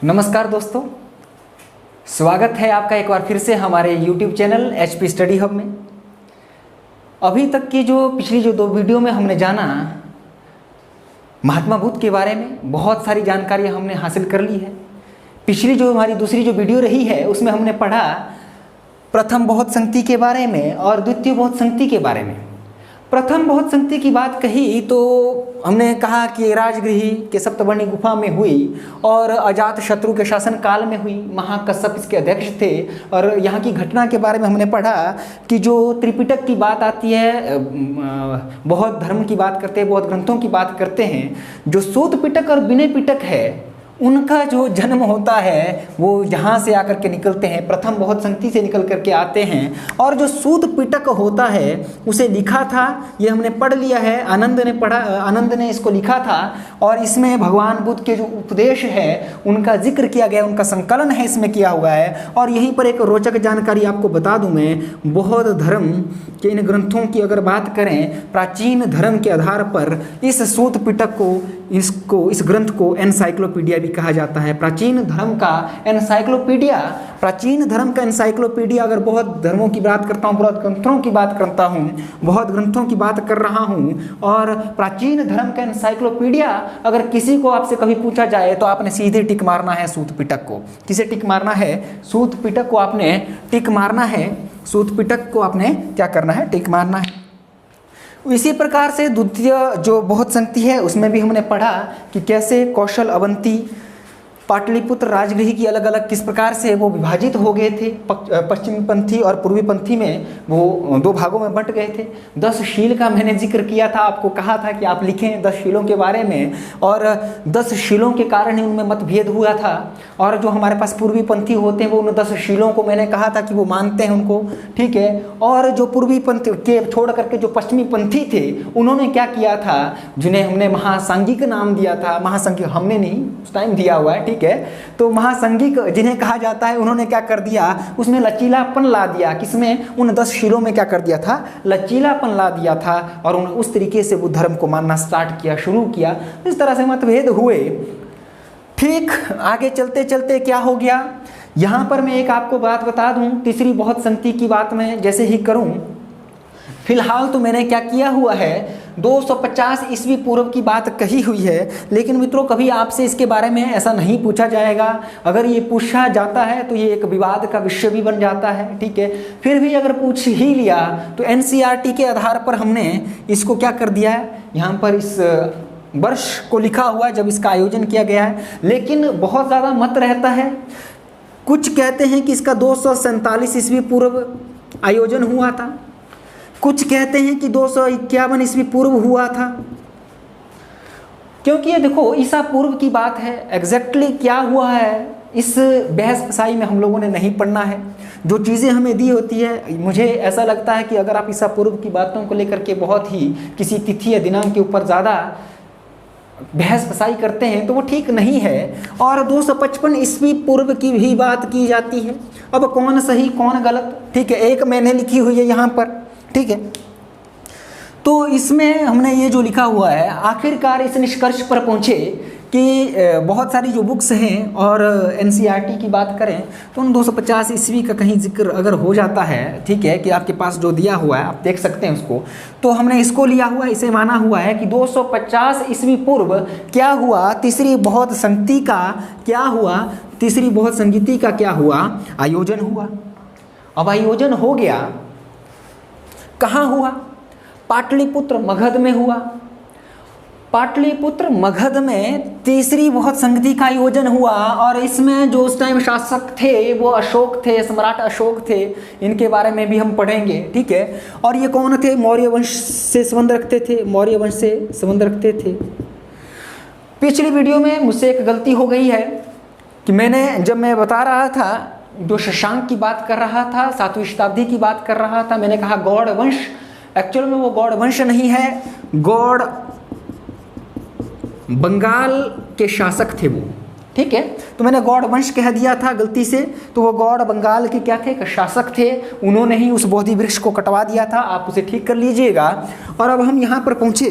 नमस्कार दोस्तों, स्वागत है आपका एक बार फिर से हमारे YouTube channel HP study hub में। अभी तक की पिछली दो वीडियो में हमने जाना महात्मा बुद्ध के बारे में, बहुत सारी जानकारी हमने हासिल कर ली है। पिछली हमारी दूसरी वीडियो रही है उसमें हमने पढ़ा प्रथम बौद्ध संगति के बारे में और द्वितीय बौद्ध संगति के बारे में। प्रथम बौद्ध संगति की बात कही तो हमने कहा कि राजगृह के सप्तवर्णी गुफा में हुई और अजात शत्रु के शासन काल में हुई। महाकश्यप इसके अध्यक्ष थे। और यहाँ की घटना के बारे में हमने पढ़ा कि जो त्रिपिटक की बात आती है, बौद्ध धर्म की बात करते हैं, बौद्ध ग्रंथों की बात करते हैं, जो सूत पिटक और विनय पिटक है उनका जो जन्म होता है वो जहाँ से आकर के निकलते हैं, प्रथम बौद्ध संगति से निकल करके आते हैं। और जो सूत पिटक होता है उसे लिखा था, ये हमने पढ़ लिया है, आनंद ने इसको लिखा था। और इसमें भगवान बुद्ध के जो उपदेश है उनका जिक्र किया गया, उनका संकलन है इसमें किया हुआ है। और यहीं पर एक रोचक जानकारी आपको बता दूं मैं, बौद्ध धर्म के इन ग्रंथों की अगर बात करें प्राचीन धर्म के आधार पर इस सूत पिटक को इस ग्रंथ को एनसाइक्लोपीडिया भी कहा जाता है। प्राचीन धर्म का एनसाइक्लोपीडिया, प्राचीन धर्म का एनसाइक्लोपीडिया। अगर बौद्ध धर्मों की बात करता हूँ, बौद्ध ग्रंथों की बात करता हूँ, बौद्ध ग्रंथों की बात कर रहा हूँ और प्राचीन धर्म का एनसाइक्लोपीडिया अगर किसी को आपसे कभी पूछा जाए तो आपने सीधे टिक मारना है सूत पिटक को। किसे टिक मारना है? सूत पिटक को आपने टिक मारना है। सूत पिटक को आपने क्या करना है? टिक मारना है। इसी प्रकार से द्वितीय जो बौद्ध संगति है उसमें भी हमने पढ़ा कि कैसे कौशल, अवंती, पाटलिपुत्र राजगृह की अलग अलग किस प्रकार से वो विभाजित हो गए थे। पश्चिमी पंथी और पूर्वी पंथी में वो दो भागों में बंट गए थे। 10 शील का मैंने जिक्र किया था, आपको कहा था कि आप लिखें 10 शीलों के बारे में। और 10 शीलों के कारण ही उनमें मतभेद हुआ था। और जो हमारे पास पूर्वी पंथी होते हैं वो उन 10 शीलों को मैंने कहा था कि वो मानते हैं उनको, ठीक है। और जो पूर्वी पंथ के छोड़ करके जो पश्चिमी पंथी थे उन्होंने क्या किया था, जिन्हें हमने महासांगिक नाम दिया था, महासांगिक हमने नहीं उस टाइम दिया हुआ है, ठीक है। तो महासंगिक जिन्हें कहा जाता है उन्होंने क्या कर दिया, उसमें लचीलापन ला दिया। किसमें? उन 10 शीलों में क्या कर दिया था? लचीलापन ला दिया था। और उन्होंने उस तरीके से वो धर्म को मानना स्टार्ट किया, शुरू किया। इस तरह से मतभेद हुए। ठीक आगे चलते चलते क्या हो गया, यहाँ पर मैं एक आपको बात बता दूं, तीसरी बौद्ध संगति की बात मैं जैसे ही करूं, फिलहाल तो मैंने क्या किया हुआ है 250 ईस्वी पूर्व की बात कही हुई है। लेकिन मित्रों कभी आपसे इसके बारे में ऐसा नहीं पूछा जाएगा। अगर ये पूछा जाता है तो ये एक विवाद का विषय भी बन जाता है, ठीक है। फिर भी अगर पूछ ही लिया तो एनसीईआरटी के आधार पर हमने इसको क्या कर दिया है, यहाँ पर इस वर्ष को लिखा हुआ है जब इसका आयोजन किया गया है। लेकिन बहुत ज़्यादा मत रहता है। कुछ कहते हैं कि इसका 247 ईस्वी पूर्व आयोजन हुआ था, कुछ कहते हैं कि 251 ईस्वी पूर्व हुआ था। क्योंकि ये देखो ईसा पूर्व की बात है, एग्जैक्टली क्या हुआ है इस बहस फसाई में हम लोगों ने नहीं पढ़ना है। जो चीज़ें हमें दी होती है, मुझे ऐसा लगता है कि अगर आप ईसा पूर्व की बातों को लेकर के बहुत ही किसी तिथि या दिनांक के ऊपर ज़्यादा बहस फसाई करते हैं तो वो ठीक नहीं है। और 255 ईस्वी पूर्व की भी बात की जाती है। अब कौन सही कौन गलत, ठीक है, एक मैंने लिखी हुई है यहाँ पर, ठीक है। तो इसमें हमने ये जो लिखा हुआ है, आखिरकार इस निष्कर्ष पर पहुँचे कि बहुत सारी जो बुक्स हैं और एनसीईआरटी की बात करें तो उन 250 ईस्वी का कहीं जिक्र अगर हो जाता है, ठीक है, कि आपके पास जो दिया हुआ है आप देख सकते हैं उसको, तो हमने इसको लिया हुआ है, इसे माना हुआ है कि 250 ईस्वी पूर्व क्या हुआ, तीसरी बौद्ध संगति का क्या हुआ, तीसरी बौद्ध संगति का क्या हुआ, आयोजन हुआ। अब आयोजन हो गया, कहाँ हुआ? पाटलिपुत्र मगध में हुआ। पाटलिपुत्र मगध में तीसरी बौद्ध संगति का आयोजन हुआ। और इसमें जो उस टाइम शासक थे वो अशोक थे, सम्राट अशोक थे। इनके बारे में भी हम पढ़ेंगे, ठीक है। और ये कौन थे? मौर्य वंश से संबंध रखते थे, मौर्य वंश से संबंध रखते थे। पिछली वीडियो में मुझसे एक गलती हो गई है कि जब मैं बता रहा था, जो शशांक की बात कर रहा था, 7वीं शताब्दी की बात कर रहा था, मैंने कहा गौड़ वंश। एक्चुअल में वो गौड़ वंश नहीं है, गौड़ बंगाल के शासक थे वो, ठीक है। तो मैंने गौड़ वंश कह दिया था गलती से, तो वो गौड़ बंगाल के क्या थे? शासक थे। उन्होंने ही उस बोधि वृक्ष को कटवा दिया था, आप उसे ठीक कर लीजिएगा। और अब हम यहाँ पर पहुँचे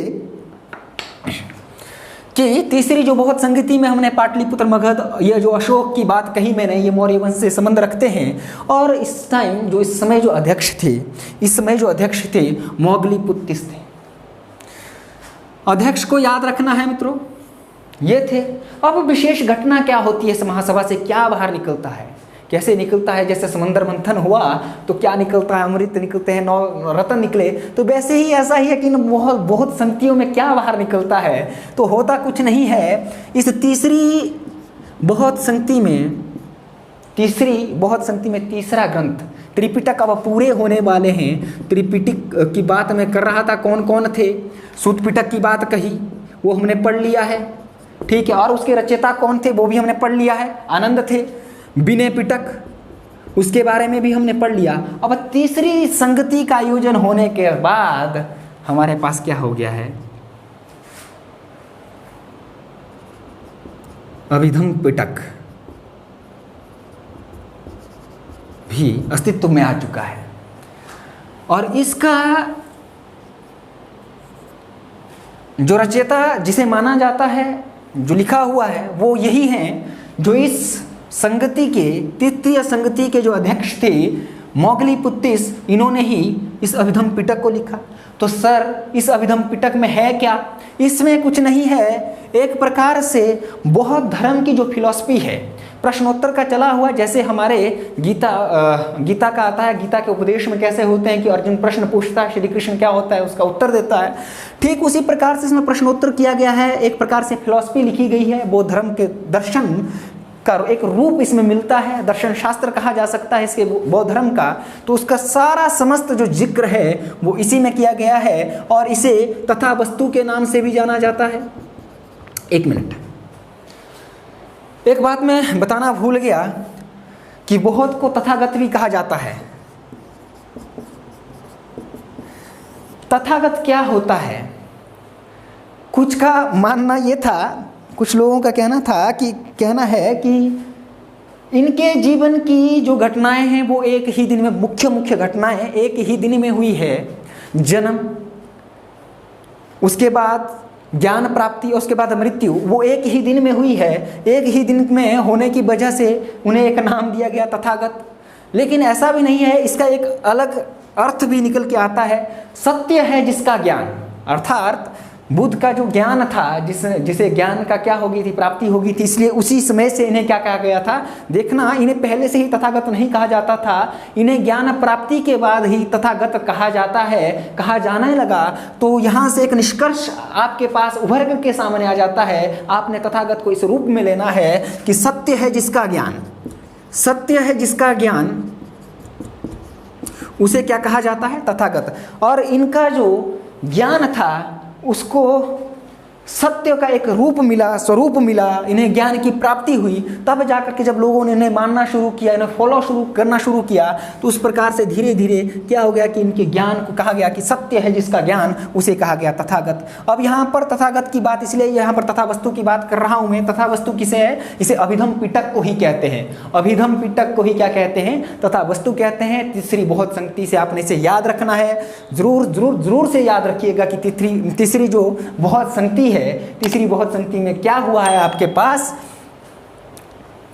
कि तीसरी जो बहुत संगति में हमने पाटलिपुत्र मगध, ये जो अशोक की बात कही मैंने, ये मौर्य वंश से संबंध रखते हैं। और इस टाइम जो इस समय जो अध्यक्ष थे, इस समय जो अध्यक्ष थे मोगलीपुत्तिस थे। अध्यक्ष को याद रखना है मित्रों, ये थे। अब विशेष घटना क्या होती है इस महासभा से, क्या बाहर निकलता है, कैसे निकलता है? जैसे समंदर मंथन हुआ तो क्या निकलता है, अमृत निकलते हैं, 9 रत्न निकले, तो वैसे ही ऐसा ही है कि बहुत संगतियों में क्या बाहर निकलता है? तो होता कुछ नहीं है। इस तीसरी बहुत संगति में तीसरा ग्रंथ त्रिपिटक अब पूरे होने वाले हैं। त्रिपिटक की बात मैं कर रहा था, कौन कौन थे? सूत पिटक की बात कही, वो हमने पढ़ लिया है, ठीक है। और उसके रचयिता कौन थे वो भी हमने पढ़ लिया है, आनंद थे। विनय पिटक, उसके बारे में भी हमने पढ़ लिया। अब तीसरी संगति का आयोजन होने के बाद हमारे पास क्या हो गया है? अभिधम पिटक भी अस्तित्व में आ चुका है। और इसका जो रचयिता जिसे माना जाता है, जो लिखा हुआ है, वो यही हैं जो इस संगति के, तृतीय संगति के जो अध्यक्ष थे मोगलीपुत्तिस, इन्होंने ही इस अभिधम पिटक को लिखा। तो सर इस अभिधम पिटक में है क्या? इसमें कुछ नहीं है, एक प्रकार से बौद्ध धर्म की जो फिलॉसफी है, प्रश्नोत्तर का चला हुआ, जैसे हमारे गीता का आता है। गीता के उपदेश में कैसे होते हैं कि अर्जुन प्रश्न पूछता है, श्री कृष्ण क्या होता है उसका उत्तर देता है, ठीक उसी प्रकार से इसमें प्रश्नोत्तर किया गया है। एक प्रकार से फिलॉसफी लिखी गई है, बौद्ध धर्म के दर्शन का एक रूप इसमें मिलता है, दर्शन शास्त्र कहा जा सकता है इसके बौद्ध धर्म का। तो उसका सारा समस्त जो जिक्र है वो इसी में किया गया है, और इसे तथा वस्तु के नाम से भी जाना जाता है। एक मिनट, एक बात मैं बताना भूल गया कि बौद्ध को तथागत भी कहा जाता है। तथागत क्या होता है? कुछ का मानना ये था, कुछ लोगों का कहना है कि इनके जीवन की जो घटनाएं हैं वो एक ही दिन में, मुख्य घटनाएं एक ही दिन में हुई है। जन्म, उसके बाद ज्ञान प्राप्ति और उसके बाद मृत्यु, वो एक ही दिन में हुई है। एक ही दिन में होने की वजह से उन्हें एक नाम दिया गया तथागत। लेकिन ऐसा भी नहीं है, इसका एक अलग अर्थ भी निकल के आता है। सत्य है जिसका ज्ञान, अर्थात बुद्ध का जो ज्ञान था, जिसे ज्ञान का क्या हो गई थी, प्राप्ति हो गई थी, इसलिए उसी समय से इन्हें क्या कहा गया था? देखना, इन्हें पहले से ही तथागत नहीं कहा जाता था, इन्हें ज्ञान प्राप्ति के बाद ही तथागत कहा जाता है, कहा जाने लगा। तो यहाँ से एक निष्कर्ष आपके पास उभर करके सामने आ जाता है। आपने तथागत को इस रूप में लेना है कि सत्य है जिसका ज्ञान, सत्य है जिसका ज्ञान, उसे क्या कहा जाता है? तथागत। और इनका जो ज्ञान था उसको सत्य का एक रूप मिला, स्वरूप मिला, इन्हें ज्ञान की प्राप्ति हुई। तब जाकर के जब लोगों ने इन्हें मानना शुरू किया, इन्हें फॉलो करना शुरू किया, तो उस प्रकार से धीरे धीरे क्या हो गया कि इनके ज्ञान को कहा गया कि सत्य है जिसका ज्ञान, उसे कहा गया तथागत। अब यहाँ पर तथागत की बात, इसलिए यहाँ पर तथा वस्तु की बात कर रहा हूँ मैं। तथा वस्तु किसे है? इसे अभिधम पिटक को ही कहते हैं, अभिधम पिटक को ही क्या कहते हैं? तथा वस्तु कहते हैं। तीसरी बहुत संगति से आपने इसे याद रखना है, जरूर से याद रखिएगा कि तीसरी जो बहुत संगति है, तीसरी बहुत संगति में क्या हुआ है आपके पास?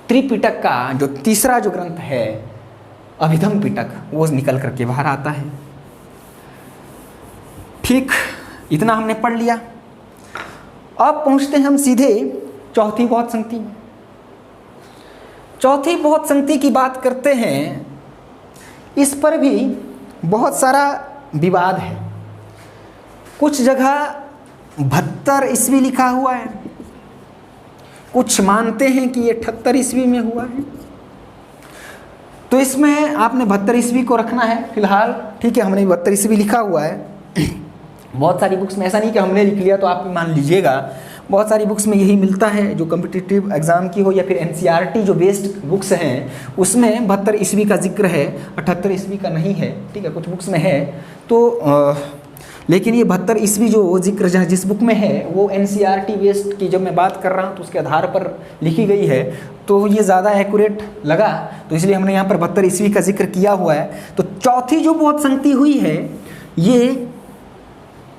त्रिपिटक का जो तीसरा जो ग्रंथ है अभिधम पिटक, वो निकल करके बाहर आता है। ठीक, इतना हमने पढ़ लिया। अब पहुंचते हैं हम सीधे चौथी बहुत संगति में। चौथी बहुत संगति की बात करते हैं, इस पर भी बहुत सारा विवाद है। कुछ जगह 72 ईस्वी लिखा हुआ है, कुछ मानते हैं कि ये 78 ईस्वी में हुआ है। तो इसमें आपने 72 ईस्वी को रखना है फिलहाल, ठीक है। हमने 72 ईस्वी लिखा हुआ है। बहुत सारी बुक्स में, ऐसा नहीं कि हमने लिख लिया तो आप भी मान लीजिएगा, बहुत सारी बुक्स में यही मिलता है, जो कॉम्पिटिटिव एग्जाम की हो या फिर एनसीईआरटी जो बेस्ड बुक्स हैं उसमें 72 ईस्वी का जिक्र है, 78 ईस्वी का नहीं है, ठीक है। कुछ बुक्स में है तो लेकिन ये 72 ईस्वी जो जिक्र जहाँ जिस बुक में है वो एनसीईआरटी बेस्ड की जब मैं बात कर रहा हूँ तो उसके आधार पर लिखी गई है, तो ये ज़्यादा एक्यूरेट लगा, तो इसलिए हमने यहाँ पर 72 ईस्वी का जिक्र किया हुआ है। तो चौथी जो बहुत संगति हुई है ये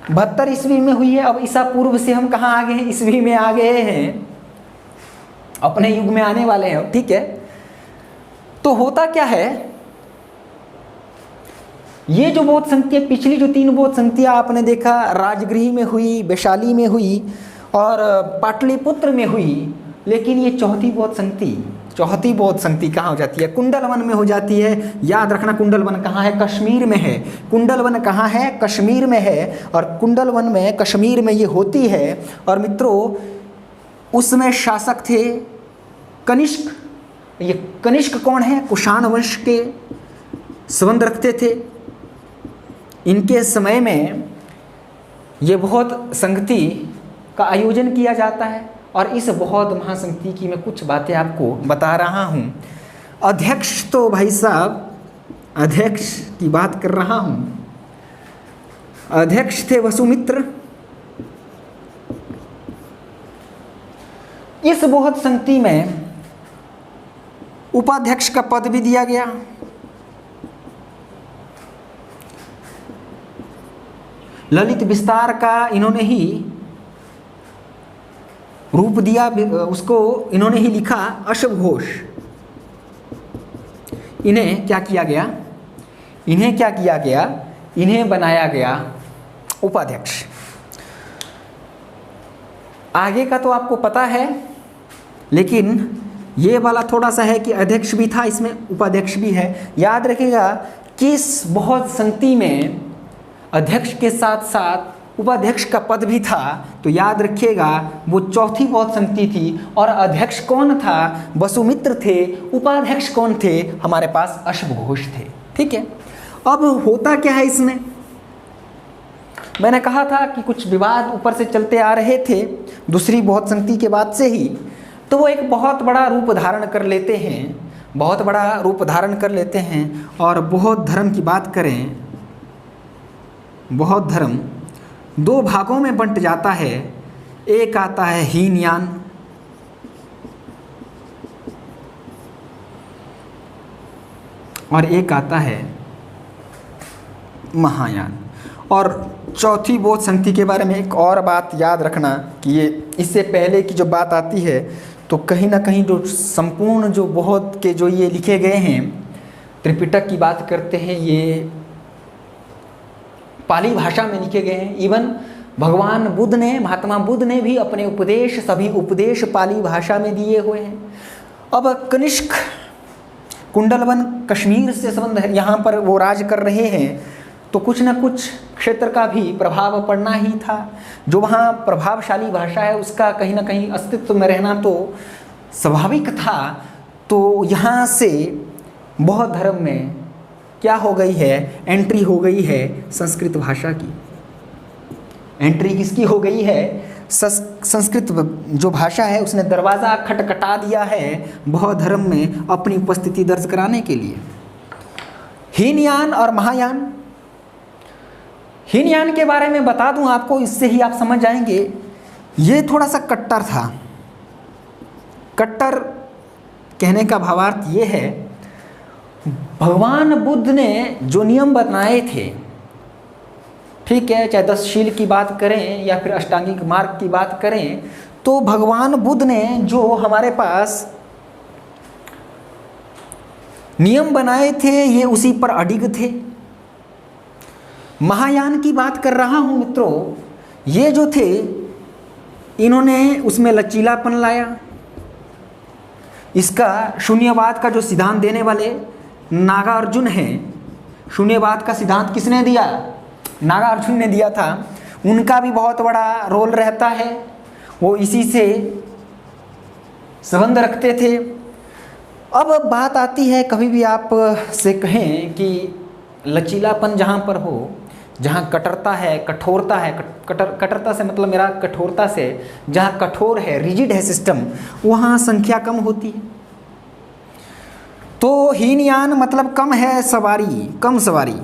72 ईस्वी में हुई है। अब ईसा पूर्व से हम कहाँ आ गए हैं, ईस्वी में आ गए हैं, अपने युग में आने वाले हैं, ठीक है। तो होता क्या है, ये जो बौद्ध संगतियाँ, पिछली जो 3 बौद्ध संगतियाँ आपने देखा, राजगृह में हुई, वैशाली में हुई और पाटलिपुत्र में हुई, लेकिन ये चौथी बौद्ध संगति कहाँ हो जाती है, कुंडलवन में हो जाती है। याद रखना, कुंडलवन कहाँ है, कश्मीर में है। कुंडलवन कहाँ है, कश्मीर में है। और कुंडलवन में, कश्मीर में ये होती है। और मित्रों, उसमें शासक थे कनिष्क। ये कनिष्क कौन है, कुषाण वंश के संबंध रखते थे। इनके समय में ये बहुत संगति का आयोजन किया जाता है। और इस बौद्ध महासंगति की मैं कुछ बातें आपको बता रहा हूँ। अध्यक्ष तो भाई साहब, अध्यक्ष की बात कर रहा हूँ, अध्यक्ष थे वसुमित्र। इस बौद्ध संगति में उपाध्यक्ष का पद भी दिया गया। ललित विस्तार का इन्होंने ही रूप दिया, उसको इन्होंने ही लिखा, अश्व घोष। इन्हें क्या किया गया, इन्हें बनाया गया उपाध्यक्ष। आगे का तो आपको पता है, लेकिन ये वाला थोड़ा सा है कि अध्यक्ष भी था, इसमें उपाध्यक्ष भी है। याद रखिएगा कि इस बौद्ध संगति में अध्यक्ष के साथ साथ उपाध्यक्ष का पद भी था। तो याद रखिएगा, वो चौथी बौद्ध संगति थी। और अध्यक्ष कौन था, वसुमित्र थे। उपाध्यक्ष कौन थे, हमारे पास अश्वघोष थे, ठीक है। अब होता क्या है इसमें, मैंने कहा था कि कुछ विवाद ऊपर से चलते आ रहे थे दूसरी बौद्ध संगति के बाद से ही। तो वो एक बहुत बड़ा रूप धारण कर लेते हैं, और बौद्ध धर्म की बात करें, बौद्ध धर्म 2 भागों में बंट जाता है। एक आता है हीनयान, और एक आता है महायान। और चौथी बौद्ध संगति के बारे में एक और बात याद रखना कि ये इससे पहले की जो बात आती है, तो कहीं ना कहीं जो संपूर्ण जो बौद्ध के जो ये लिखे गए हैं, त्रिपिटक की बात करते हैं, ये पाली भाषा में लिखे गए हैं। इवन भगवान बुद्ध ने, महात्मा बुद्ध ने भी अपने उपदेश, सभी उपदेश पाली भाषा में दिए हुए हैं। अब कनिष्क, कुंडलवन कश्मीर से संबंध है, यहाँ पर वो राज कर रहे हैं, तो कुछ न कुछ क्षेत्र का भी प्रभाव पड़ना ही था। जो वहाँ प्रभावशाली भाषा है, उसका कहीं ना कहीं अस्तित्व में रहना तो स्वाभाविक था। तो यहाँ से बौद्ध धर्म में क्या हो गई है, एंट्री हो गई है संस्कृत भाषा की। एंट्री किसकी हो गई है, संस्कृत जो भाषा है, उसने दरवाज़ा खटखटा दिया है बौद्ध धर्म में अपनी उपस्थिति दर्ज कराने के लिए। हीनयान और महायान, हीनयान के बारे में बता दूं आपको, इससे ही आप समझ जाएंगे। ये थोड़ा सा कट्टर था। कट्टर कहने का भावार्थ ये है, भगवान बुद्ध ने जो नियम बनाए थे, ठीक है, चाहे 10 शील की बात करें या फिर अष्टांगिक मार्ग की बात करें, तो भगवान बुद्ध ने जो हमारे पास नियम बनाए थे, ये उसी पर अडिग थे। महायान की बात कर रहा हूँ मित्रों, ये जो थे, इन्होंने उसमें लचीलापन लाया। इसका शून्यवाद का जो सिद्धांत देने वाले नागार्जुन हैं, शून्यवाद का सिद्धांत किसने दिया, नागार्जुन ने दिया था। उनका भी बहुत बड़ा रोल रहता है, वो इसी से संबंध रखते थे। अब बात आती है, कभी भी आप से कहें कि लचीलापन जहाँ पर हो, जहाँ कट्टरता है, कठोरता है, कट्टरता से मतलब मेरा कठोरता से, जहाँ कठोर है, रिजिड है सिस्टम, वहाँ संख्या कम होती है। तो हीनयान मतलब कम है सवारी, कम सवारी।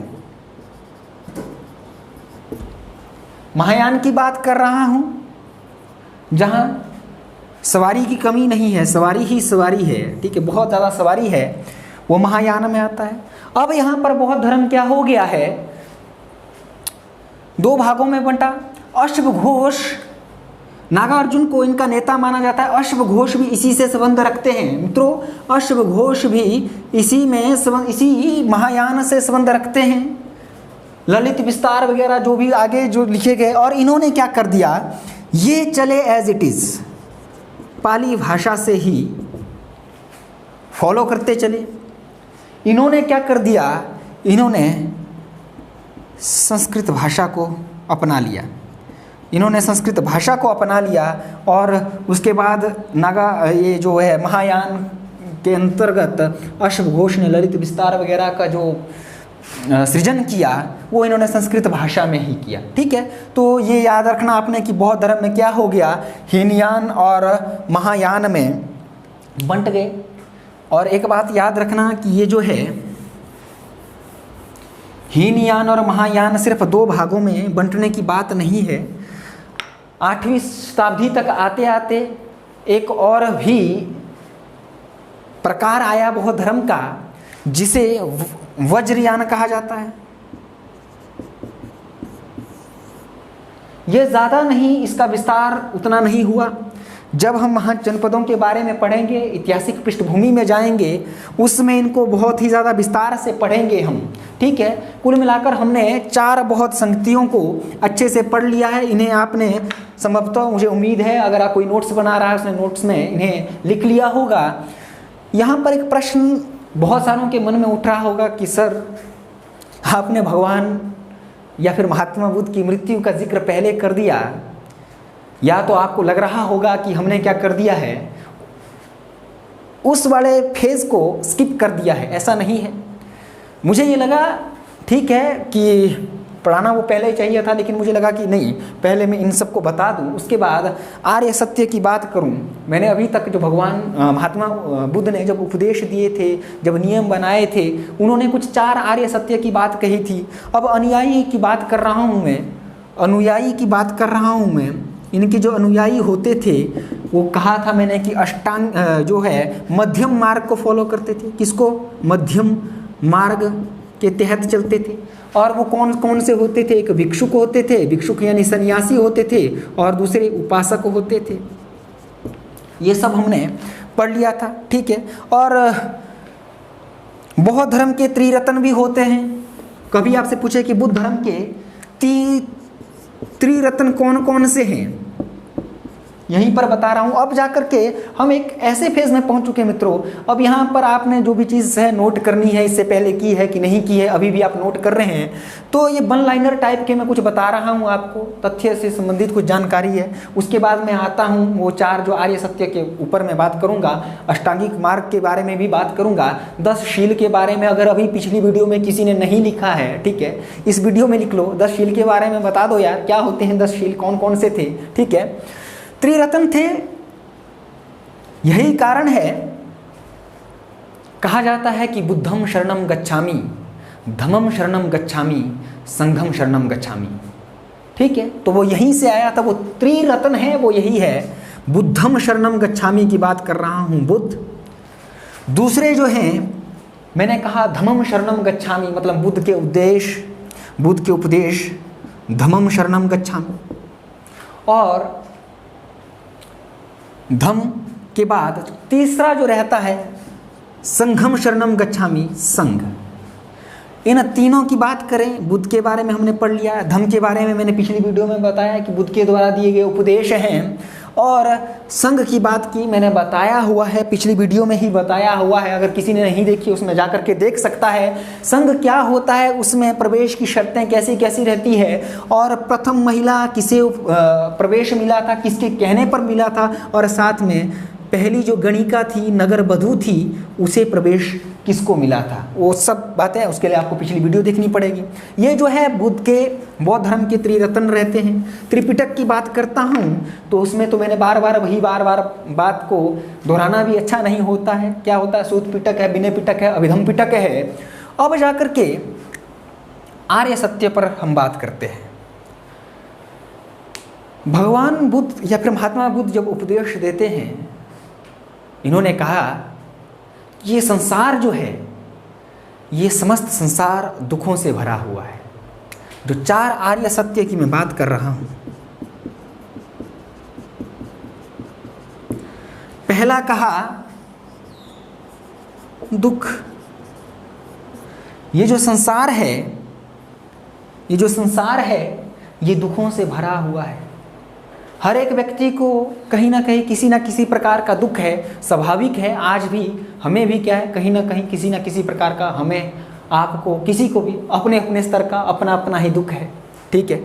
महायान की बात कर रहा हूँ, जहाँ सवारी की कमी नहीं है, सवारी ही सवारी है, ठीक है, बहुत ज़्यादा सवारी है, वो महायान में आता है। अब यहाँ पर बौद्ध धर्म क्या हो गया है, दो भागों में बंटा। अश्वघोष, नागार्जुन को इनका नेता माना जाता है। अश्वघोष भी इसी से संबंध रखते हैं मित्रों, अश्वघोष भी इसी में संबंध, इसी महायान से संबंध रखते हैं। ललित विस्तार वगैरह जो भी आगे जो लिखे गए, और इन्होंने क्या कर दिया, ये चले एज इट इज़, पाली भाषा से ही फॉलो करते चले। इन्होंने क्या कर दिया, इन्होंने संस्कृत भाषा को अपना लिया, इन्होंने संस्कृत भाषा को अपना लिया, और उसके बाद नागा ये जो है महायान के अंतर्गत अश्वघोष ने ललित विस्तार वगैरह का जो सृजन किया वो इन्होंने संस्कृत भाषा में ही किया। ठीक है, तो ये याद रखना आपने कि बौद्ध धर्म में क्या हो गया, हीनयान और महायान में बंट गए। और एक बात याद रखना कि ये जो है हीनयान और महायान सिर्फ दो भागों में बंटने की बात नहीं है। 8वीं शताब्दी तक आते आते एक और भी प्रकार आया बौद्ध धर्म का, जिसे वज्रयान कहा जाता है। यह ज़्यादा नहीं, इसका विस्तार उतना नहीं हुआ। जब हम वहाँ जनपदों के बारे में पढ़ेंगे, ऐतिहासिक पृष्ठभूमि में जाएंगे, उसमें इनको बहुत ही ज़्यादा विस्तार से पढ़ेंगे हम। ठीक है, कुल मिलाकर हमने 4 बौद्ध संगतियों को अच्छे से पढ़ लिया है। इन्हें आपने संभवतः, मुझे उम्मीद है, अगर आप कोई नोट्स बना रहा है उसने नोट्स में इन्हें लिख लिया होगा। यहाँ पर एक प्रश्न बहुत सारों के मन में उठ रहा होगा कि सर, आपने भगवान या फिर महात्मा बुद्ध की मृत्यु का जिक्र पहले कर दिया, या तो आपको लग रहा होगा कि हमने क्या कर दिया है, उस वाले फेज को स्किप कर दिया है। ऐसा नहीं है। मुझे ये लगा ठीक है कि पढ़ाना वो पहले ही चाहिए था, लेकिन मुझे लगा कि नहीं, पहले मैं इन सबको बता दूं, उसके बाद आर्य सत्य की बात करूं। मैंने अभी तक जो भगवान महात्मा बुद्ध ने जब उपदेश दिए थे, जब नियम बनाए थे, उन्होंने कुछ 4 आर्य सत्य की बात कही थी। अब अनुयायी की बात कर रहा हूं मैं, अनुयायी की बात कर रहा हूं मैं। इनके जो अनुयायी होते थे, वो कहा था मैंने कि अष्टांग जो है मध्यम मार्ग को फॉलो करते थे। किसको? मध्यम मार्ग के तहत चलते थे। और वो कौन कौन से होते थे? एक भिक्षुक होते थे, भिक्षुक यानी सन्यासी होते थे, और दूसरे उपासक होते थे। ये सब हमने पढ़ लिया था। ठीक है, और बौद्ध धर्म के त्रिरत्न भी होते हैं। कभी आपसे पूछे कि बुद्ध धर्म के त्रिरत्न कौन कौन से हैं, यहीं पर बता रहा हूँ। अब जाकर के हम एक ऐसे फेज में पहुँच चुके हैं मित्रों। अब यहाँ पर आपने जो भी चीज़ है नोट करनी है, इससे पहले की है कि नहीं की है, अभी भी आप नोट कर रहे हैं, तो ये वन लाइनर टाइप के मैं कुछ बता रहा हूँ आपको, तथ्य से संबंधित कुछ जानकारी है। उसके बाद मैं आता हूँ वो 4 जो आर्य सत्य के ऊपर मैं बात करूँगा, अष्टांगिक मार्ग के बारे में भी बात करूँगा, 10 शील के बारे में। अगर अभी पिछली वीडियो में किसी ने नहीं लिखा है, ठीक है, इस वीडियो में लिख लो, 10 शील के बारे में बता दो यार, क्या होते हैं 10 शील, कौन कौन से थे। ठीक है, त्रिरत्न थे। यही कारण है, कहा जाता है कि बुद्धम शरणम गच्छामि, धम्मम शरणम गच्छामि, संघम शरणम गच्छामि। ठीक है, तो वो यहीं से आया था, वो त्रिरत्न है, वो यही है। बुद्धम शरणम गच्छामि की बात कर रहा हूं, बुद्ध। दूसरे जो हैं, मैंने कहा धम्मम शरणम गच्छामि, मतलब बुद्ध के उपदेश, बुद्ध के उपदेश, धम्मम शरणम गच्छामि। और धम्म के बाद तीसरा जो रहता है, संघम शरणम गच्छामि, संघ। इन तीनों की बात करें, बुद्ध के बारे में हमने पढ़ लिया, धम्म के बारे में मैंने पिछली वीडियो में बताया कि बुद्ध के द्वारा दिए गए उपदेश हैं, और संघ की बात की मैंने बताया हुआ है, पिछली वीडियो में ही बताया हुआ है। अगर किसी ने नहीं देखी उसमें जाकर के देख सकता है। संघ क्या होता है, उसमें प्रवेश की शर्तें कैसी कैसी रहती है, और प्रथम महिला किसे प्रवेश मिला था, किसके कहने पर मिला था, और साथ में पहली जो गणिका थी, नगर बधू थी, उसे प्रवेश किसको मिला था, वो सब बातें उसके लिए आपको पिछली वीडियो देखनी पड़ेगी। ये जो है बुद्ध के, बौद्ध धर्म के त्रिरत्न रहते हैं। त्रिपिटक की बात करता हूँ तो उसमें तो मैंने बार बार बात को दोहराना भी अच्छा नहीं होता है। क्या होता है, सूत पिटक है, विनय पिटक है, अभिधम पिटक है। अब जाकर के आर्य सत्य पर हम बात करते हैं। भगवान बुद्ध या फिर महात्मा बुद्ध जब उपदेश देते हैं, इन्होंने कहा ये संसार जो है, ये समस्त संसार दुखों से भरा हुआ है। जो 4 आर्य सत्य की मैं बात कर रहा हूं, पहला कहा दुख। ये जो संसार है, ये जो संसार है, ये दुखों से भरा हुआ है। हर एक व्यक्ति को कहीं ना कहीं किसी ना किसी प्रकार का दुख है, स्वाभाविक है। आज भी हमें भी क्या है, कहीं ना कहीं किसी ना किसी प्रकार का, हमें, आपको, किसी को भी अपने अपने स्तर का अपना अपना ही दुख है, ठीक है।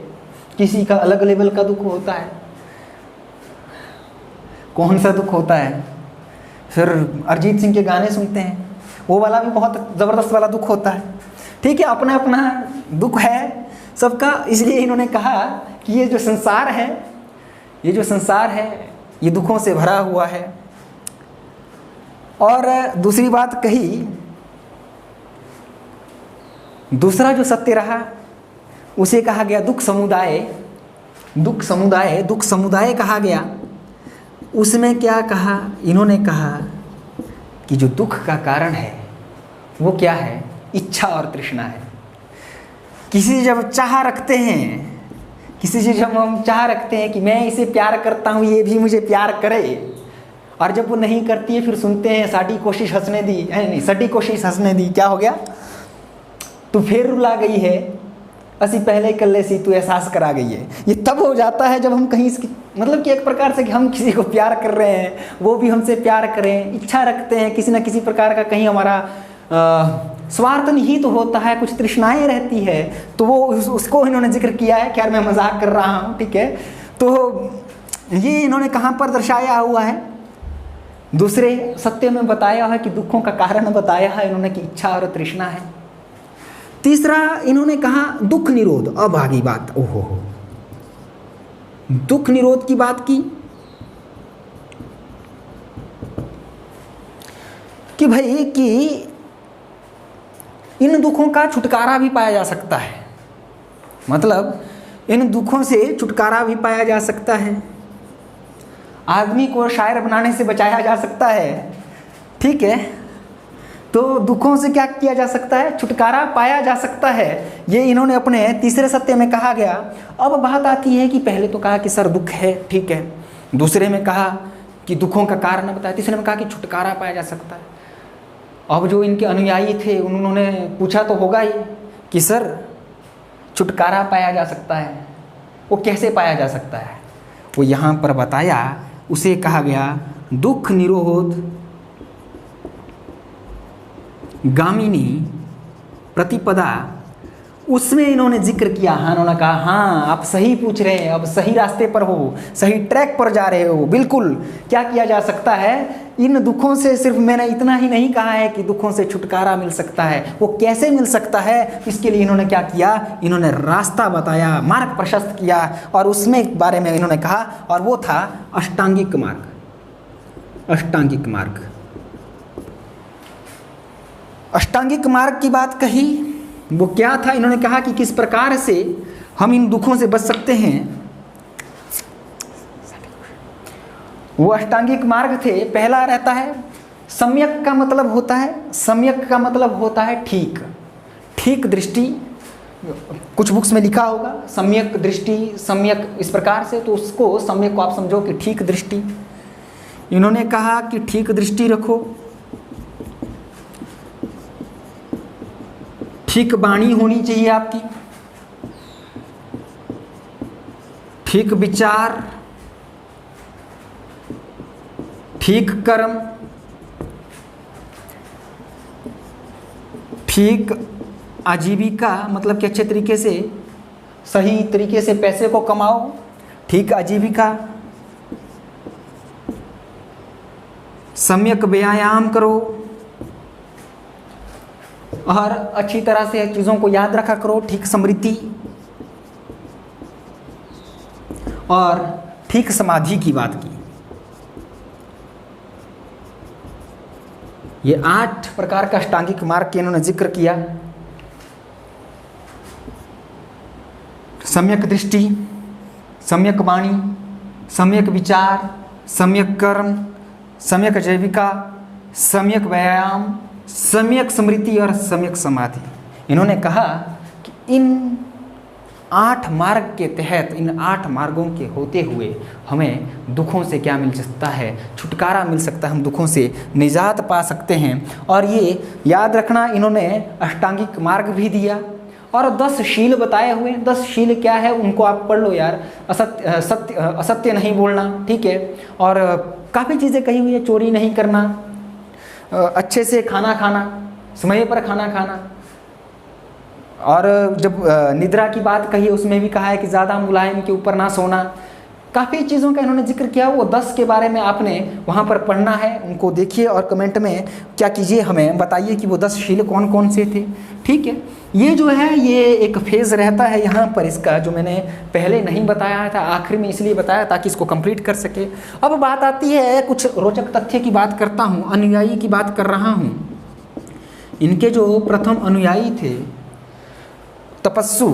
किसी का अलग लेवल का दुख होता है। कौन सा दुख होता है? फिर अरिजीत सिंह के गाने सुनते हैं, वो वाला भी बहुत ज़बरदस्त वाला दुख होता है, ठीक है। अपना अपना दुख है सबका। इसलिए इन्होंने कहा कि ये जो संसार है, ये जो संसार है, ये दुखों से भरा हुआ है। और दूसरी बात कही, दूसरा जो सत्य रहा उसे कहा गया दुख समुदाय। दुख समुदाय, दुख समुदाय कहा गया। उसमें क्या कहा? इन्होंने कहा कि जो दुख का कारण है वो क्या है? इच्छा और तृष्णा है। किसी से जब चाह रखते हैं, किसी से जब हम चाह रखते हैं कि मैं इसे प्यार करता हूँ, ये भी मुझे प्यार करे, और जब वो नहीं करती है फिर सुनते हैं साडी कोशिश हंसने दी, नहीं सडी कोशिश हंसने दी, क्या हो गया? तू फिर रुला गई है, असी पहले कल्ले सी तू एहसास करा गई है। ये तब हो जाता है जब हम कहीं इसकी, मतलब कि एक प्रकार से कि हम किसी को प्यार कर रहे हैं, वो भी हमसे प्यार करें, इच्छा रखते हैं किसी ना किसी प्रकार का, कहीं हमारा स्वार्थ निहित तो होता है, कुछ तृष्णाएं रहती है, तो वो उसको इन्होंने जिक्र किया है। खैर मैं मजाक कर रहा हूँ, ठीक है। तो ये इन्होंने कहाँ पर दर्शाया हुआ है? दूसरे सत्य में बताया है कि दुखों का कारण बताया है इन्होंने कि इच्छा और तृष्णा है। तीसरा इन्होंने कहा दुख निरोध। अब आगे बात, ओहो, दुख निरोध की बात की कि भाई कि इन दुखों का छुटकारा भी पाया जा सकता है, मतलब इन दुखों से छुटकारा भी पाया जा सकता है। आदमी को शायर बनाने से बचाया जा सकता है, ठीक है। तो दुखों से क्या किया जा सकता है? छुटकारा पाया जा सकता है। ये इन्होंने अपने तीसरे सत्य में कहा गया। अब बात आती है कि पहले तो कहा कि सर दुख है, ठीक है। दूसरे में कहा कि दुखों का कारण बताया, तीसरे में कहा कि छुटकारा पाया जा सकता है। अब जो इनके अनुयायी थे उन्होंने पूछा तो होगा ही कि सर छुटकारा पाया जा सकता है, वो कैसे पाया जा सकता है? वो यहाँ पर बताया, उसे कहा गया दुख निरोध गामिनी प्रतिपदा। उसमें इन्होंने जिक्र किया। हाँ, इन्होंने कहा हाँ आप सही पूछ रहे हैं, अब सही रास्ते पर हो, सही ट्रैक पर जा रहे हो, बिल्कुल। क्या किया जा सकता है? इन दुखों से सिर्फ मैंने इतना ही नहीं कहा है कि दुखों से छुटकारा मिल सकता है, वो कैसे मिल सकता है, इसके लिए इन्होंने क्या किया? इन्होंने रास्ता बताया, मार्ग प्रशस्त किया, और उसमें बारे में इन्होंने कहा, और वो था अष्टांगिक मार्ग। अष्टांगिक मार्ग, अष्टांगिक मार्ग की बात कही। वो क्या था? इन्होंने कहा कि किस प्रकार से हम इन दुखों से बच सकते हैं। वो अष्टांगिक मार्ग थे। पहला रहता है सम्यक, का मतलब होता है, सम्यक का मतलब होता है ठीक, ठीक दृष्टि। कुछ बुक्स में लिखा होगा सम्यक दृष्टि, सम्यक इस प्रकार से, तो उसको सम्यक को आप समझो कि ठीक दृष्टि। इन्होंने कहा कि ठीक दृष्टि रखो, ठीक वाणी होनी चाहिए आपकी, ठीक विचार, ठीक कर्म, ठीक आजीविका, मतलब कि अच्छे तरीके से, सही तरीके से पैसे को कमाओ, ठीक आजीविका, सम्यक व्यायाम करो, और अच्छी तरह से चीज़ों को याद रखा करो, ठीक स्मृति, और ठीक समाधि की बात की। ये 8 प्रकार का अष्टांगिक मार्ग के इन्होंने जिक्र किया। सम्यक दृष्टि, सम्यक वाणी, सम्यक विचार, सम्यक कर्म, सम्यक जैविका, सम्यक व्यायाम, सम्यक स्मृति और सम्यक समाधि। इन्होंने कहा कि इन 8 मार्ग के तहत, इन 8 मार्गों के होते हुए हमें दुखों से क्या मिल सकता है, छुटकारा मिल सकता है, हम दुखों से निजात पा सकते हैं। और ये याद रखना, इन्होंने अष्टांगिक मार्ग भी दिया और 10 शील बताए हुए। 10 शील क्या है उनको आप पढ़ लो यार। असत्य नहीं बोलना, ठीक है, और काफ़ी चीज़ें कही हुई है, चोरी नहीं करना, अच्छे से खाना खाना, समय पर खाना खाना, और जब निद्रा की बात कही है उसमें भी कहा है कि ज़्यादा मुलायम के ऊपर ना सोना। काफ़ी चीज़ों का इन्होंने जिक्र किया, वो 10 के बारे में आपने वहाँ पर पढ़ना है, उनको देखिए और कमेंट में क्या कीजिए, हमें बताइए कि वो 10 शील कौन कौन से थे, ठीक है। ये जो है ये एक फेज़ रहता है यहाँ पर इसका, जो मैंने पहले नहीं बताया था, आखिर में इसलिए बताया ताकि इसको कंप्लीट कर सके। अब बात आती है, कुछ रोचक तथ्य की बात करता हूँ, अनुयायी की बात कर रहा हूँ। इनके जो प्रथम अनुयायी थे तपस्सु,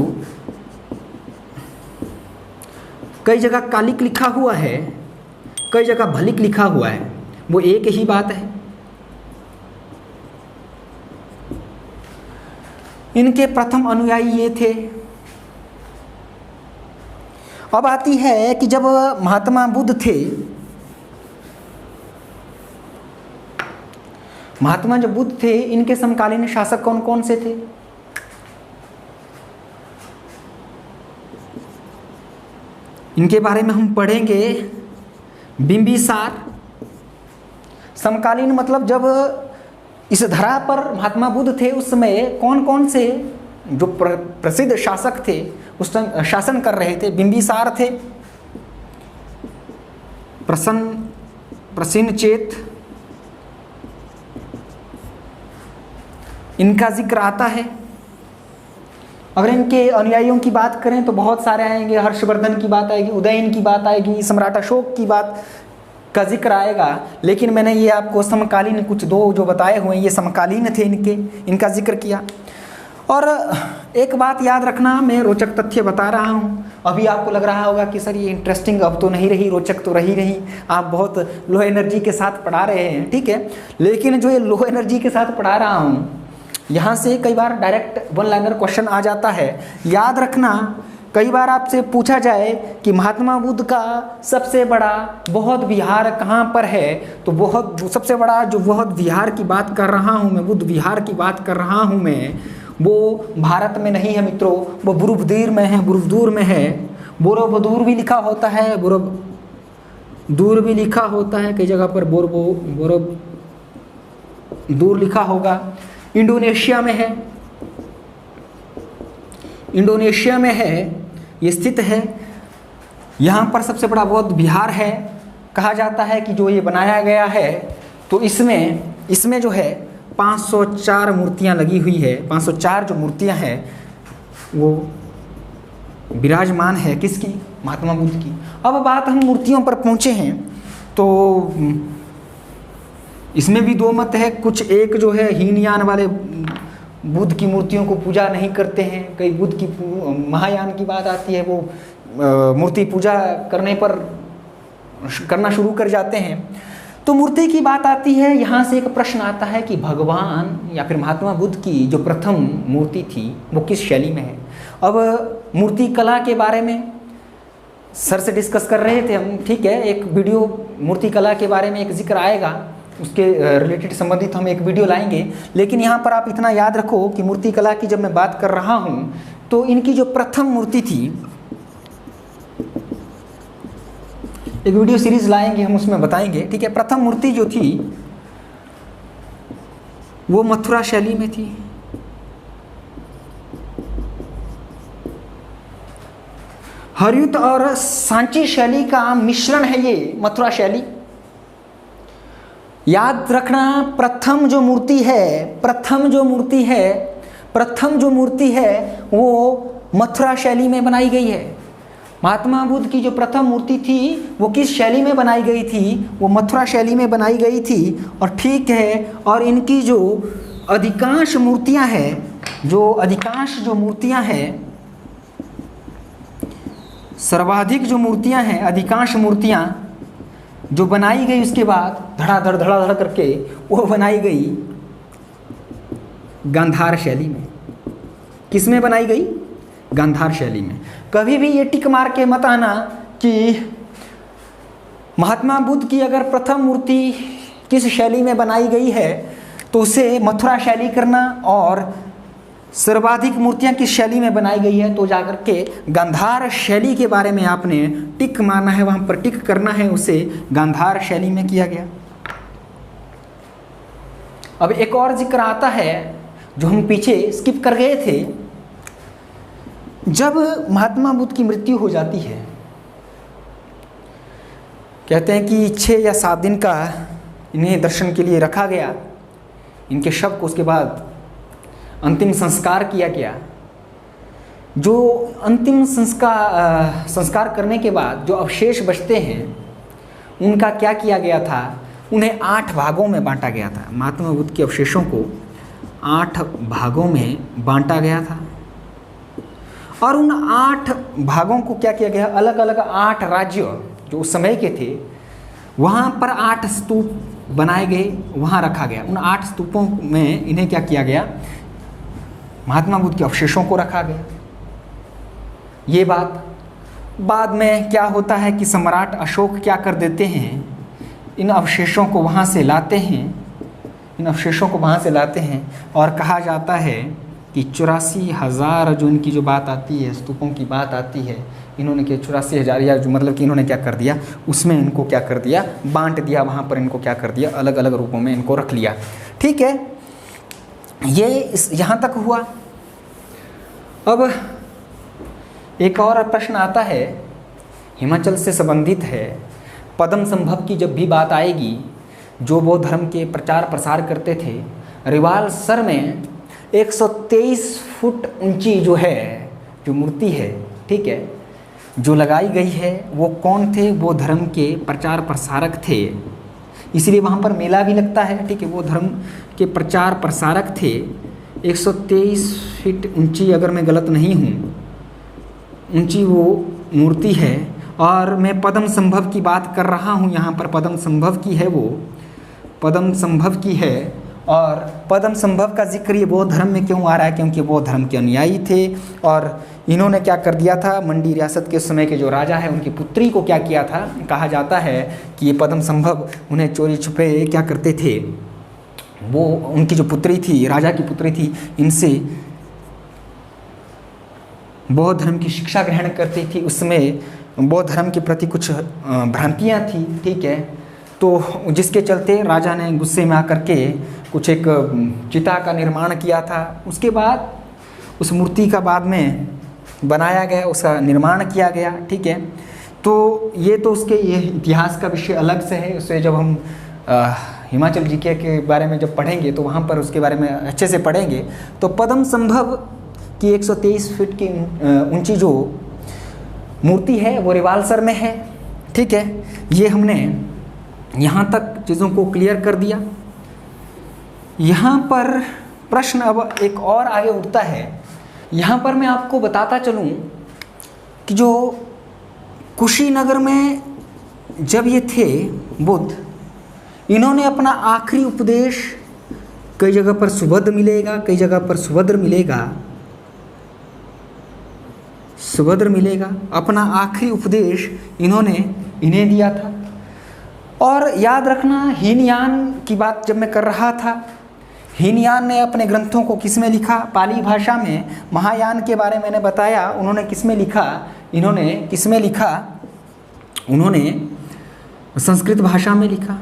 कई जगह कालिक लिखा हुआ है, कई जगह भलिक लिखा हुआ है, वो एक ही बात है। इनके प्रथम अनुयायी ये थे। अब आती है कि जब महात्मा बुद्ध थे, महात्मा जब बुद्ध थे, इनके समकालीन शासक कौन कौन से थे? इनके बारे में हम पढ़ेंगे। बिंबिसार, समकालीन मतलब जब इस धरा पर महात्मा बुद्ध थे उस समय कौन कौन से जो प्रसिद्ध शासक थे उस समय शासन कर रहे थे। बिंबिसार थे, प्रसेनचेत, इनका जिक्र आता है। अगर इनके अनुयायियों की बात करें तो बहुत सारे आएंगे, हर्षवर्धन की बात आएगी, उदयन की बात आएगी, सम्राट अशोक की बात का जिक्र आएगा। लेकिन मैंने ये आपको समकालीन कुछ 2 जो बताए हुए हैं ये समकालीन थे, इनका जिक्र किया। और एक बात याद रखना, मैं रोचक तथ्य बता रहा हूँ। अभी आपको लग रहा होगा कि सर ये इंटरेस्टिंग अब तो नहीं रही, रोचक तो रही नहीं, आप बहुत लो एनर्जी के साथ पढ़ा रहे हैं, ठीक है। लेकिन जो ये लो एनर्जी के साथ पढ़ा रहा हूँ, यहाँ से कई बार डायरेक्ट 1 लाइनर क्वेश्चन आ जाता है। याद रखना, कई बार आपसे पूछा जाए कि महात्मा बुद्ध का सबसे बड़ा बौद्ध विहार कहाँ पर है, तो सबसे बड़ा जो बौद्ध विहार की बात कर रहा हूँ मैं, बुद्ध विहार की बात कर रहा हूँ मैं, वो भारत में नहीं है मित्रों, वो बुरुबदीर में है, बुरुबदूर में है। बोरोबदूर भी लिखा होता है, बोरोबदूर भी लिखा होता है, कई जगह पर बोरोबदूर लिखा होगा। इंडोनेशिया में है, इंडोनेशिया में है, ये स्थित है। यहाँ पर सबसे बड़ा बौद्ध विहार है। कहा जाता है कि जो ये बनाया गया है तो इसमें जो है 504 मूर्तियाँ लगी हुई है। 504 जो मूर्तियाँ हैं वो विराजमान है, किसकी? महात्मा बुद्ध की। अब बात हम मूर्तियों पर पहुँचे हैं तो इसमें भी 2 मत है। कुछ एक जो है हीनयान वाले बुद्ध की मूर्तियों को पूजा नहीं करते हैं, कई बुद्ध की महायान की बात आती है, वो मूर्ति पूजा करना शुरू कर जाते हैं। तो मूर्ति की बात आती है, यहाँ से एक प्रश्न आता है कि भगवान या फिर महात्मा बुद्ध की जो प्रथम मूर्ति थी वो किस शैली में है। अब मूर्ति कला के बारे में सर से डिस्कस कर रहे थे हम, ठीक है। एक वीडियो मूर्ति कला के बारे में एक जिक्र आएगा, उसके रिलेटेड संबंधित हम एक वीडियो लाएंगे। लेकिन यहाँ पर आप इतना याद रखो कि मूर्ति कला की जब मैं बात कर रहा हूँ तो इनकी जो प्रथम मूर्ति थी, एक वीडियो सीरीज लाएंगे हम, उसमें बताएंगे, ठीक है। प्रथम मूर्ति जो थी वो मथुरा शैली में थी। हरयुत और सांची शैली का मिश्रण है ये मथुरा शैली। याद रखना, प्रथम जो मूर्ति है वो मथुरा शैली में बनाई गई है। महात्मा बुद्ध की जो प्रथम मूर्ति थी वो किस शैली में बनाई गई थी? वो मथुरा शैली में बनाई गई थी। और ठीक है, और इनकी जो अधिकांश मूर्तियां हैं, सर्वाधिक जो मूर्तियां हैं, अधिकांश मूर्तियां जो बनाई गई उसके बाद धड़ाधड़ करके वो बनाई गई गांधार शैली में। किस में बनाई गई? गांधार शैली में। कभी भी ये टिक मार के मत आना कि महात्मा बुद्ध की अगर प्रथम मूर्ति किस शैली में बनाई गई है तो उसे मथुरा शैली करना, और सर्वाधिक मूर्तियां किस शैली में बनाई गई है तो जाकर के गांधार शैली के बारे में आपने टिक मारना है, वहां पर टिक करना है, उसे गांधार शैली में किया गया। अब एक और जिक्र आता है जो हम पीछे स्किप कर गए थे। जब महात्मा बुद्ध की मृत्यु हो जाती है, कहते हैं कि 6 या 7 दिन का इन्हें दर्शन के लिए रखा गया, इनके शव को उसके बाद अंतिम संस्कार किया गया। जो अंतिम संस्कार करने के बाद जो अवशेष बचते हैं उनका क्या किया गया था, उन्हें 8 भागों में बांटा गया था। महात्मा बुद्ध के अवशेषों को 8 भागों में बांटा गया था, और उन 8 भागों को क्या किया गया, अलग अलग 8 राज्य जो उस समय के थे वहाँ पर 8 स्तूप बनाए गए, वहाँ रखा गया। उन 8 स्तूपों में इन्हें क्या किया गया, महात्मा बुद्ध के अवशेषों को रखा गया। ये बात बाद में क्या होता है कि सम्राट अशोक क्या कर देते हैं, इन अवशेषों को वहाँ से लाते हैं, और कहा जाता है कि 84,000 जो इनकी जो बात आती है, स्तूपों की बात आती है, इन्होंने के 84,000 या जो मतलब कि इन्होंने क्या कर दिया, उसमें इनको क्या कर दिया, बांट दिया। वहाँ पर इनको क्या कर दिया, अलग अलग रूपों में इनको रख लिया। ठीक है, ये यहाँ तक हुआ। अब एक और प्रश्न आता है, हिमाचल से संबंधित है। पद्म संभव की जब भी बात आएगी, जो बौद्ध धर्म के प्रचार प्रसार करते थे, रिवाल सर में 123 फुट ऊंची जो मूर्ति है, ठीक है, जो लगाई गई है, वो कौन थे, वो धर्म के प्रचार प्रसारक थे। इसलिए वहाँ पर मेला भी लगता है। ठीक है, वो धर्म के प्रचार प्रसारक थे। 123 फीट ऊंची, अगर मैं गलत नहीं हूँ, ऊंची वो मूर्ति है। और मैं पद्म संभव की बात कर रहा हूँ, यहाँ पर पद्म संभव की है, वो पद्म संभव की है। और पद्म संभव का जिक्र ये बौद्ध धर्म में क्यों आ रहा है, क्योंकि बौद्ध धर्म के अनुयायी थे, और इन्होंने क्या कर दिया था, मंडी रियासत के समय के जो राजा है उनकी पुत्री को क्या किया था, कहा जाता है कि ये पद्म संभव उन्हें चोरी छुपे क्या करते थे, वो उनकी जो पुत्री थी, राजा की पुत्री थी, इनसे बौद्ध धर्म की शिक्षा ग्रहण करती थी। उसमें बौद्ध धर्म के प्रति कुछ भ्रांतियाँ थी। ठीक है, तो जिसके चलते राजा ने गुस्से में आकर के कुछ एक चिता का निर्माण किया था। उसके बाद उस मूर्ति का बाद में बनाया गया, उसका निर्माण किया गया। ठीक है, तो ये तो उसके ये इतिहास का विषय अलग से है। उससे जब हम हिमाचल जीके के बारे में जब पढ़ेंगे तो वहाँ पर उसके बारे में अच्छे से पढ़ेंगे। तो पद्म संभव की 123 फीट की ऊंची जो मूर्ति है वो रिवालसर में है। ठीक है, ये हमने यहाँ तक चीज़ों को क्लियर कर दिया। यहाँ पर प्रश्न अब एक और आगे उठता है। यहाँ पर मैं आपको बताता चलूँ कि जो कुशीनगर में जब ये थे बुद्ध, इन्होंने अपना आखिरी उपदेश, कई जगह पर सुभद्र मिलेगा, कई जगह पर सुभद्र मिलेगा, अपना आखिरी उपदेश इन्हें दिया था। और याद रखना, हीनयान की बात जब मैं कर रहा था, हीनयान ने अपने ग्रंथों को किस में लिखा, पाली भाषा में। महायान के बारे में मैंने बताया, उन्होंने किस में लिखा, उन्होंने संस्कृत भाषा में लिखा।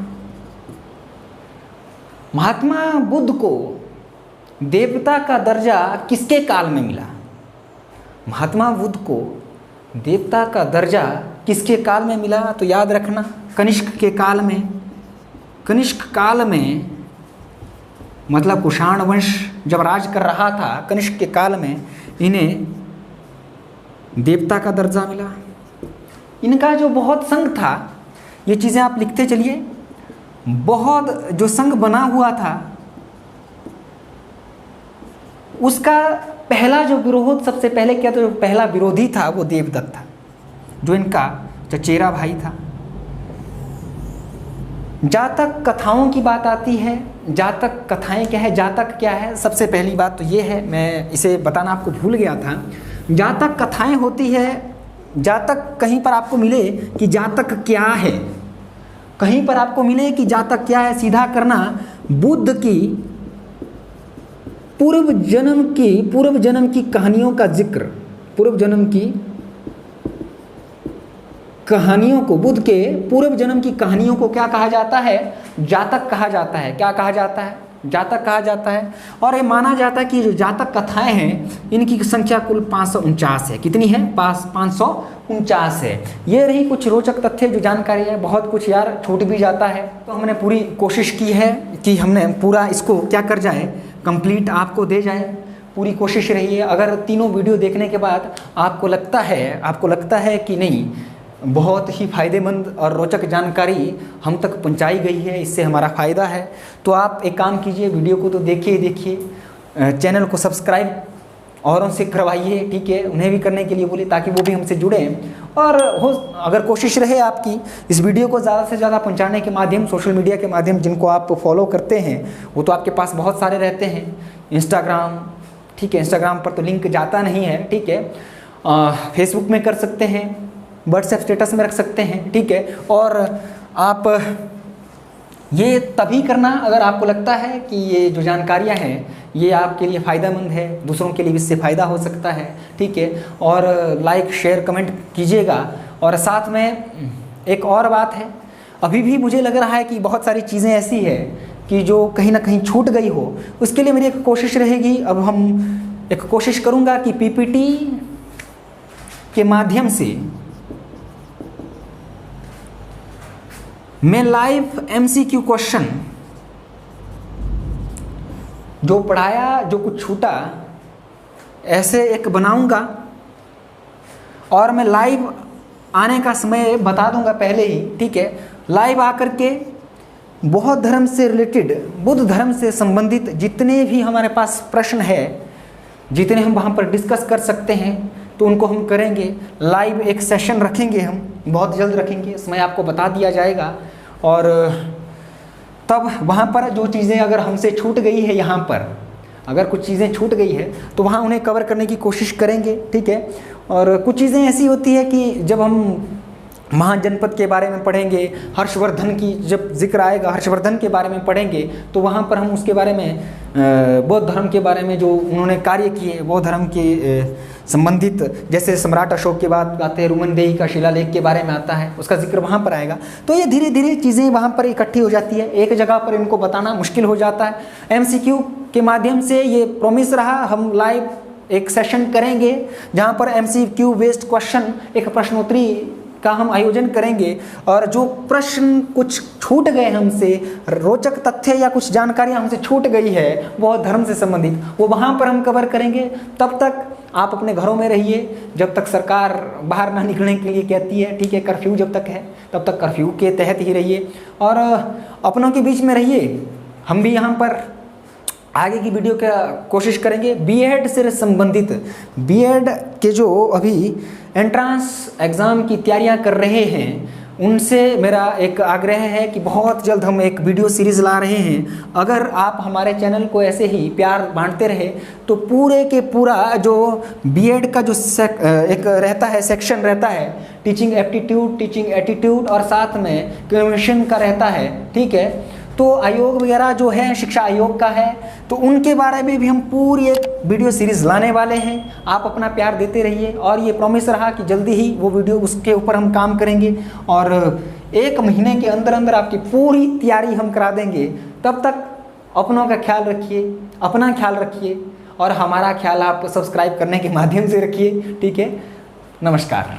महात्मा बुद्ध को देवता का दर्जा किसके काल में मिला? महात्मा बुद्ध को देवता का दर्जा किसके काल में मिला? तो याद रखना, कनिष्क के काल में। कनिष्क काल में मतलब कुषाण वंश जब राज कर रहा था, कनिष्क के काल में इन्हें देवता का दर्जा मिला। इनका जो बहुत संघ था, ये चीज़ें आप लिखते चलिए, बहुत जो संघ बना हुआ था उसका पहला जो विरोध सबसे पहले किया, तो जो पहला विरोधी था वो देवदत्त था, जो इनका चचेरा भाई था। जातक कथाओं की बात आती है, जातक कथाएं क्या है, जातक क्या है, सबसे पहली बात तो ये है, मैं इसे बताना आपको भूल गया था। जातक कथाएं होती है, जातक कहीं पर आपको मिले कि जातक क्या है, कहीं पर आपको मिले कि जातक क्या है, सीधा करना बुद्ध की पूर्व जन्म की कहानियों का जिक्र, पूर्व जन्म की कहानियों को, बुद्ध के पूर्व जन्म की कहानियों को क्या कहा जाता है, जातक कहा जाता है। क्या कहा जाता है, जातक कहा जाता है। और ये माना जाता है कि जो जातक कथाएं हैं इनकी संख्या कुल 549 है। कितनी है, 549 है। ये रही कुछ रोचक तथ्य जो जानकारी है। बहुत कुछ यार छूट भी जाता है, तो हमने पूरी कोशिश की है कि हमने पूरा इसको क्या कर जाए, कंप्लीट आपको दे जाए। पूरी कोशिश रही है। अगर तीनों वीडियो देखने के बाद आपको लगता है कि नहीं, बहुत ही फ़ायदेमंद और रोचक जानकारी हम तक पहुंचाई गई है, इससे हमारा फ़ायदा है, तो आप एक काम कीजिए, वीडियो को तो देखिए, चैनल को सब्सक्राइब औरों से करवाइए, ठीक है, उन्हें भी करने के लिए बोलिए ताकि वो भी हमसे जुड़ें। और अगर कोशिश रहे आपकी इस वीडियो को ज़्यादा से ज़्यादा पहुंचाने के माध्यम, सोशल मीडिया के माध्यम, जिनको आप फॉलो करते हैं वो तो आपके पास बहुत सारे रहते हैं, इंस्टाग्राम, ठीक है, इंस्टाग्राम पर तो लिंक जाता नहीं है, ठीक है, फेसबुक में कर सकते हैं, व्हाट्सएप स्टेटस में रख सकते हैं, ठीक है। और आप ये तभी करना अगर आपको लगता है कि ये जो जानकारियाँ हैं ये आपके लिए फ़ायदेमंद है, दूसरों के लिए भी इससे फ़ायदा हो सकता है, ठीक है। और लाइक शेयर कमेंट कीजिएगा। और साथ में एक और बात है, अभी भी मुझे लग रहा है कि बहुत सारी चीज़ें ऐसी है कि जो कहीं ना कहीं छूट गई हो, उसके लिए मेरी एक कोशिश रहेगी। अब हम एक कोशिश करूँगा कि पीपीटी के माध्यम से मैं लाइव एमसीक्यू क्वेश्चन जो पढ़ाया, जो कुछ छूटा, ऐसे एक बनाऊंगा और मैं लाइव आने का समय बता दूंगा पहले ही, ठीक है। लाइव आकर के बौद्ध धर्म से रिलेटेड, बुद्ध धर्म से संबंधित जितने भी हमारे पास प्रश्न है, जितने हम वहाँ पर डिस्कस कर सकते हैं, तो उनको हम करेंगे। लाइव एक सेशन रखेंगे, हम बहुत जल्द रखेंगे, समय आपको बता दिया जाएगा। और तब वहाँ पर जो चीज़ें अगर हमसे छूट गई है, यहाँ पर अगर कुछ चीज़ें छूट गई है तो वहाँ उन्हें कवर करने की कोशिश करेंगे, ठीक है। और कुछ चीज़ें ऐसी होती है कि जब हम महाजनपद के बारे में पढ़ेंगे, हर्षवर्धन की जब जिक्र आएगा, हर्षवर्धन के बारे में पढ़ेंगे, तो वहाँ पर हम उसके बारे में बौद्ध धर्म के बारे में जो उन्होंने कार्य किए बौद्ध धर्म के संबंधित, जैसे सम्राट अशोक के बाद आते हैं रुमनदेही का शिलालेख के बारे में आता है, उसका जिक्र वहाँ पर आएगा। तो ये धीरे धीरे चीज़ें वहाँ पर इकट्ठी हो जाती है, एक जगह पर इनको बताना मुश्किल हो जाता है। एमसीक्यू के माध्यम से ये प्रॉमिस रहा, हम लाइव एक सेशन करेंगे जहाँ पर एमसीक्यू बेस्ड क्वेश्चन, एक प्रश्नोत्तरी का हम आयोजन करेंगे। और जो प्रश्न कुछ छूट गए हमसे, रोचक तथ्य या कुछ जानकारियाँ हमसे छूट गई है बौद्ध धर्म से संबंधित, वो वहाँ पर हम कवर करेंगे। तब तक आप अपने घरों में रहिए, जब तक सरकार बाहर ना निकलने के लिए कहती है, ठीक है, कर्फ्यू जब तक है तब तक कर्फ्यू के तहत ही रहिए और अपनों के बीच में रहिए। हम भी यहाँ पर आगे की वीडियो का कोशिश करेंगे। बीएड से संबंधित, बीएड के जो अभी एंट्रांस एग्ज़ाम की तैयारियां कर रहे हैं, उनसे मेरा एक आग्रह है कि बहुत जल्द हम एक वीडियो सीरीज़ ला रहे हैं। अगर आप हमारे चैनल को ऐसे ही प्यार बांटते रहे तो पूरे के पूरा जो बीएड का जो एक रहता है, सेक्शन रहता है, टीचिंग एप्टीट्यूड, टीचिंग एटीट्यूड और साथ में कमीशन का रहता है, ठीक है। तो आयोग वगैरह जो है, शिक्षा आयोग का है, तो उनके बारे में भी हम पूरी एक वीडियो सीरीज़ लाने वाले हैं। आप अपना प्यार देते रहिए और ये प्रॉमिस रहा कि जल्दी ही वो वीडियो, उसके ऊपर हम काम करेंगे और 1 महीने के अंदर अंदर आपकी पूरी तैयारी हम करा देंगे। तब तक अपनों का ख्याल रखिए, अपना ख्याल रखिए और हमारा ख्याल आप सब्सक्राइब करने के माध्यम से रखिए, ठीक है। नमस्कार।